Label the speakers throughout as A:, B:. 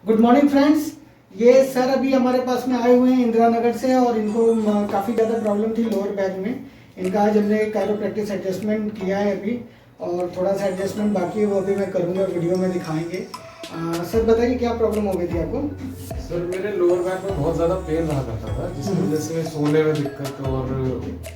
A: Good morning friends. ये sir अभी हमारे पास में आए हुए हैं इंदिरा नगर से और इनको काफ़ी ज़्यादा प्रॉब्लम थी लोअर बैक में। इनका आज हमने कायरोप्रैक्टिस एडजस्टमेंट किया है अभी और थोड़ा सा एडजस्टमेंट बाकी है, वो अभी मैं करूँगा, वीडियो में दिखाएंगे। सर बताइए क्या प्रॉब्लम हो गई थी आपको?
B: सर मेरे लोअर बैक में बहुत ज़्यादा पेन रहा करता था, जिसकी वजह से सोने में दिक्कत और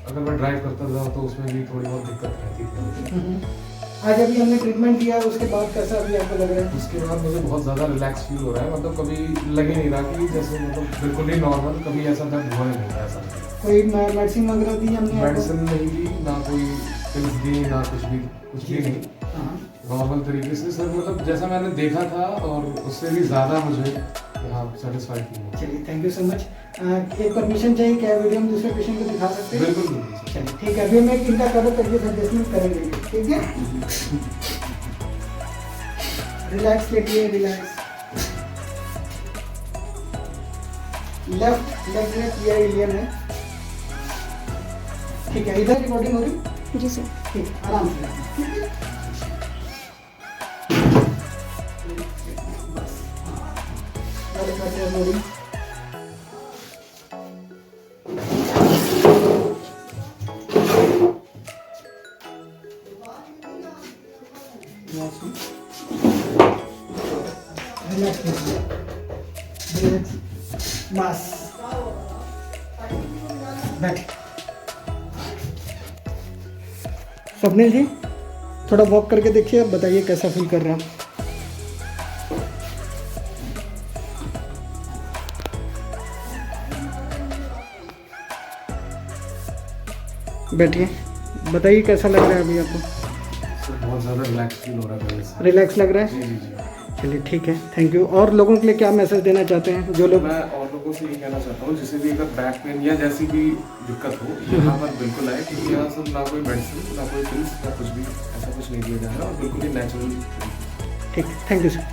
B: अगर मैं ड्राइव करता था तो उसमें भी थोड़ी बहुत दिक्कत रहती थी।
A: आज अभी हमने ट्रीटमेंट किया, उसके बाद कैसा अभी आपको लग रहा है?
B: उसके बाद मुझे बहुत ज़्यादा रिलैक्स फील हो रहा है, मतलब कभी लग ही नहीं रहा कि जैसे मतलब बिल्कुल ही नॉर्मल, कभी ऐसा दर्द हुआ ही नहीं था ऐसा।
A: कोई मेडिसिन वगैरह दी हमने आपको?
B: मेडिसिन नहीं दी, ना कोई पिल्स दी, ना कुछ भी नहीं। नॉर्मल तरीके से सर, मतलब जैसा मैंने देखा था और उससे भी ज़्यादा मुझे यहाँ सेटिस्फाइड फील।
A: चलिए थैंक यू सो मच। एक परमिशन चाहिए क्या वीडियो में दूसरे पेशेंट को दिखा सकते हैं?
B: बिल्कुल बिल्कुल।
A: चलिए ठीक है, अभी हम एक इनका कायरोप्रैक्टिस एडजस्टमेंट करेंगे, ठीक है? रिलैक्स लेटिए, रिलैक्स। लेफ्ट लेग में क्लियर इलियन है, ठीक है। इधर रिकॉर्डिंग हो रही?
C: जी सर।
A: ठीक, आराम से रखना, ठीक है? बस लोडिंग। रिलैक्स रिलैक्स, बस बैठ। स्वप्निल जी थोड़ा वॉक करके देखिए, अब बताइए कैसा फील कर रहे हैं आप? बैठिए, बताइए कैसा लग रहा है अभी आपको?
B: सर बहुत ज़्यादा रिलैक्स फील हो रहा है पहले से।
A: रिलैक्स लग रहा है?
B: जी जी जी।
A: चलिए ठीक है, थैंक यू। और लोगों के लिए क्या मैसेज देना चाहते हैं जो लोग?
B: मैं और लोगों से ये कहना चाहता हूँ, जिसे भी अगर बैक पेन या जैसी भी दिक्कत हो, यहाँ पर बिल्कुल आए, क्योंकि यहाँ सब ना कोई मेडिसिन, ना कोई पिल्स, ना कुछ भी, ऐसा कुछ नहीं दिया जा रहा है और बिल्कुल ही नेचुरल।
A: ठीक, थैंक यू सर।